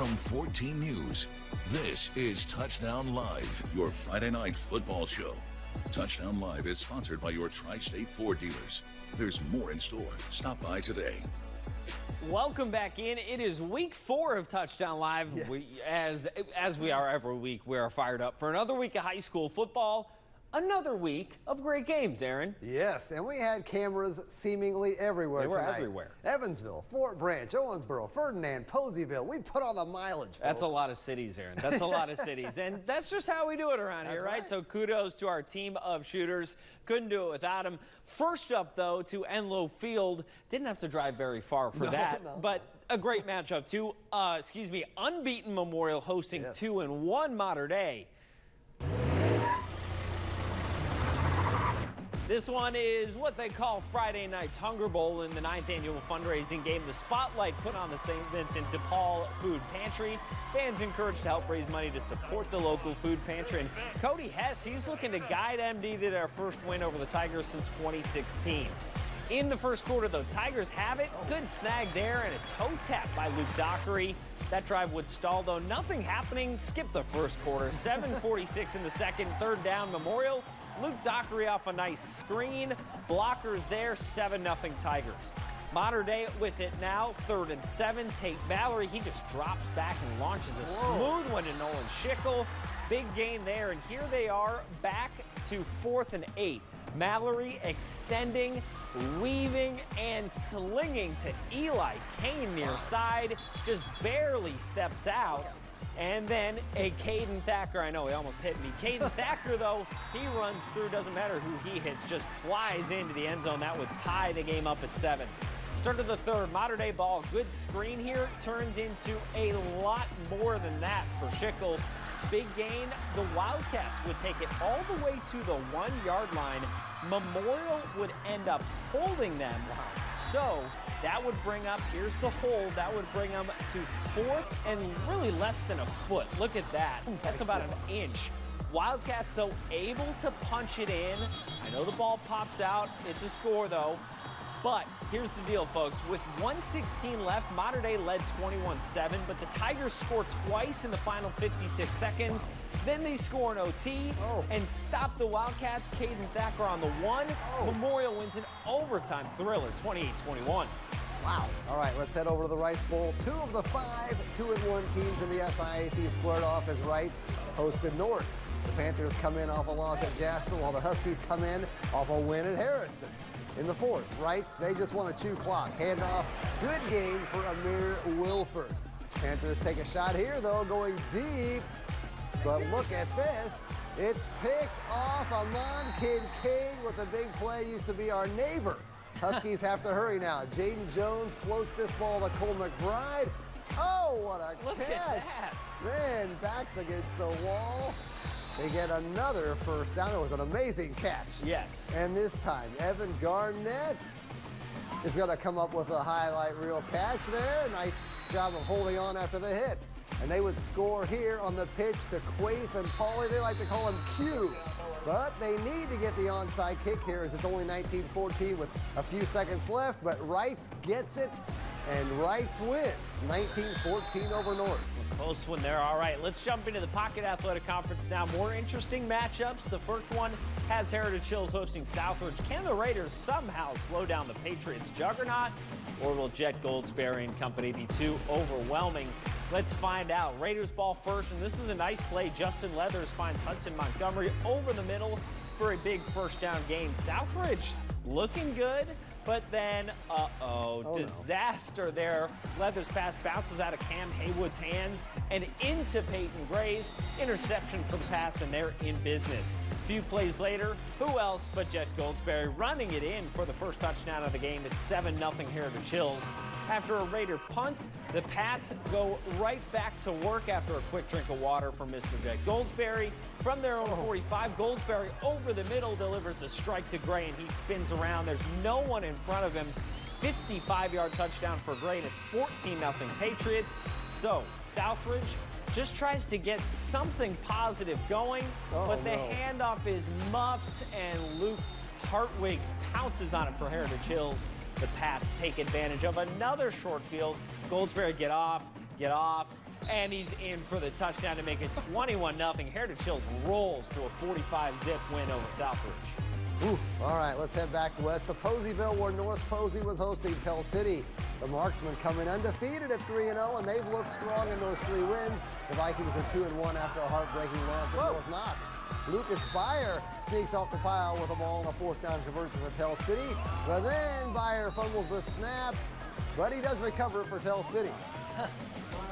From 14 News, this is Touchdown Live, your Friday night football show. Touchdown Live is sponsored by your Tri-State Ford dealers. There's more in store. Stop by today. Welcome back in. It is week 4 of Touchdown Live. Yes. As we are every week, we are fired up for another week of high school football. Another week of great games, Aaron. Yes, and we had cameras seemingly everywhere tonight. They were everywhere. Evansville, Fort Branch, Owensboro, Ferdinand, Poseyville. We put on the mileage, folks. That's a lot of cities, Aaron. That's a lot of cities. And that's just how we do it around here, right? So kudos to our team of shooters. Couldn't do it without them. First up, though, to Enlow Field. Didn't have to drive very far for that. No. But a great matchup, too. Unbeaten Memorial hosting 2-1 Mater Dei. This one is what they call Friday night's Hunger Bowl in the 9th annual fundraising game. The spotlight put on the St. Vincent de Paul Food Pantry. Fans encouraged to help raise money to support the local food pantry. And Cody Hess, he's looking to guide MD to their first win over the Tigers since 2016. In the first quarter, though, Tigers have it. Good snag there and a toe tap by Luke Dockery. That drive would stall, though. Nothing happening. Skip the first quarter. 7:46 in the second. Third down, Memorial. Luke Dockery off a nice screen. Blockers there, 7-0 Tigers. Mater Dei with it now, 3rd and 7. Tate Mallory, he just drops back and launches a smooth one to Nolan Schickel. Big gain there, and here they are back to 4th and 8. Mallory extending, weaving, and slinging to Eli Kane near side. Just barely steps out. And then a Caden Thacker, I know he almost hit me. Caden Thacker, though, he runs through, doesn't matter who he hits, just flies into the end zone. That would tie the game up at 7. Start of the third, Mater Dei ball, good screen here, turns into a lot more than that for Schickel. Big gain, the Wildcats would take it all the way to the 1-yard line. Memorial would end up holding them. So that would bring up, here's the hold, that would bring them to 4th and really less than a foot. Look at that. That's about an inch. Wildcats, though, able to punch it in. I know the ball pops out. It's a score, though. But here's the deal, folks. With 1:16 left, Mater Dei led 21-7, but the Tigers score twice in the final 56 seconds. Then they score an OT and stop the Wildcats. Caden Thacker on the 1. Memorial wins an overtime thriller, 28-21. Wow. All right, let's head over to the Rice Bowl. 2 of the 5 2-1 teams in the SIAC squared off as Rice hosted North. The Panthers come in off a loss at Jasper, while the Huskies come in off a win at Harrison. In the 4th, Rice, they just want to chew clock. Handoff, good gain for Amir Wilford. Panthers take a shot here, though, going deep. But look at this. It's picked off. Amon Kincaid with a big play. Used to be our neighbor. Huskies have to hurry now. Jaden Jones floats this ball to Cole McBride. Oh, what a Look catch. at that. Man, backs against the wall. They get another first down. It was an amazing catch. Yes. And this time, Evan Garnett is going to come up with a highlight reel catch there. Nice job of holding on after the hit. And they would score here on the pitch to Quaith and Pauly. They like to call him Q. But they need to get the onside kick here as it's only 19-14 with a few seconds left. But Wrights gets it, and Wrights wins 19-14 over North. Close one there. All right, let's jump into the Pocket Athletic Conference now. More interesting matchups. The first one has Heritage Hills hosting Southridge. Can the Raiders somehow slow down the Patriots' juggernaut, or will Jet Goldsberry and company be too overwhelming? Let's find out. Raiders ball first, and this is a nice play. Justin Leathers finds Hudson Montgomery over the middle for a big first down gain. Southridge looking good, but then, disaster there. Leathers' pass bounces out of Cam Haywood's hands and into Peyton Gray's. Interception for the Pats, and they're in business. A few plays later, who else but Jet Goldsberry running it in for the first touchdown of the game. It's 7-0 Heritage Hills. After a Raider punt, the Pats go right back to work after a quick drink of water from Mr. Jet Goldsberry. From their own 45, Goldsberry over the middle delivers a strike to Gray, and he spins around. There's no one in front of him. 55-yard touchdown for Gray, and it's 14-0 Patriots. So Southridge just tries to get something positive going, but the handoff is muffed, and Luke Hartwig pounces on it for Heritage Hills. The Pats take advantage of another short field. Goldsberry get off, And he's in for the touchdown to make it 21-0. Heritage Hills rolls to a 45-zip win over Southridge. Ooh, all right, let's head back west to Poseyville, where North Posey was hosting Tell City. The Marksmen coming undefeated at 3-0, and they've looked strong in those 3 wins. The Vikings are 2-1 after a heartbreaking loss at North Knox. Lucas Byer sneaks off the pile with a ball on a 4th down conversion for Tell City. But then Byer fumbles the snap, but he does recover it for Tell City.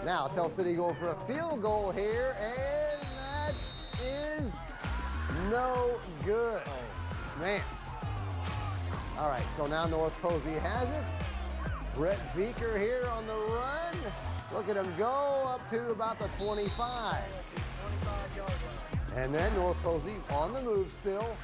Now Tell City going for a field goal here, and that is no good. Man. All right, so now North Posey has it. Brett Beaker here on the run. Look at him go up to about the 25. And then North Posey on the move still.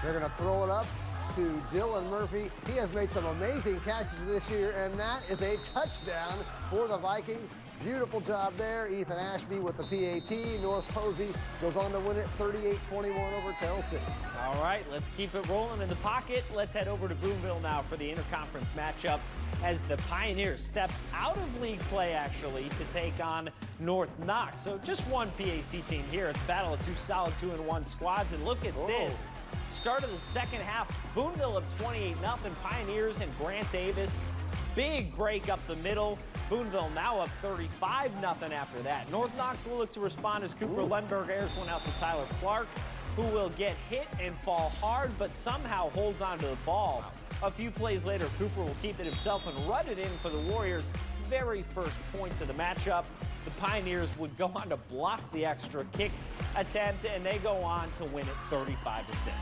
They're going to throw it up to Dylan Murphy. He has made some amazing catches this year, and that is a touchdown for the Vikings. Beautiful job there. Ethan Ashby with the PAT. North Posey goes on to win it 38-21 over Tell City. All right, let's keep it rolling in the pocket. Let's head over to Boonville now for the interconference matchup as the Pioneers step out of league play, actually, to take on North Knox. So just one PAC team here. It's a battle of 2 solid 2-1 squads. And look at this. Start of the second half, Boonville up 28-0. Pioneers and Grant Davis. Big break up the middle. Boonville now up 35-0 after that. North Knox will look to respond as Cooper Lemberg airs one out to Tyler Clark, who will get hit and fall hard, but somehow holds onto the ball. A few plays later, Cooper will keep it himself and run it in for the Warriors' very first points of the matchup. The Pioneers would go on to block the extra kick attempt, and they go on to win it 35-6.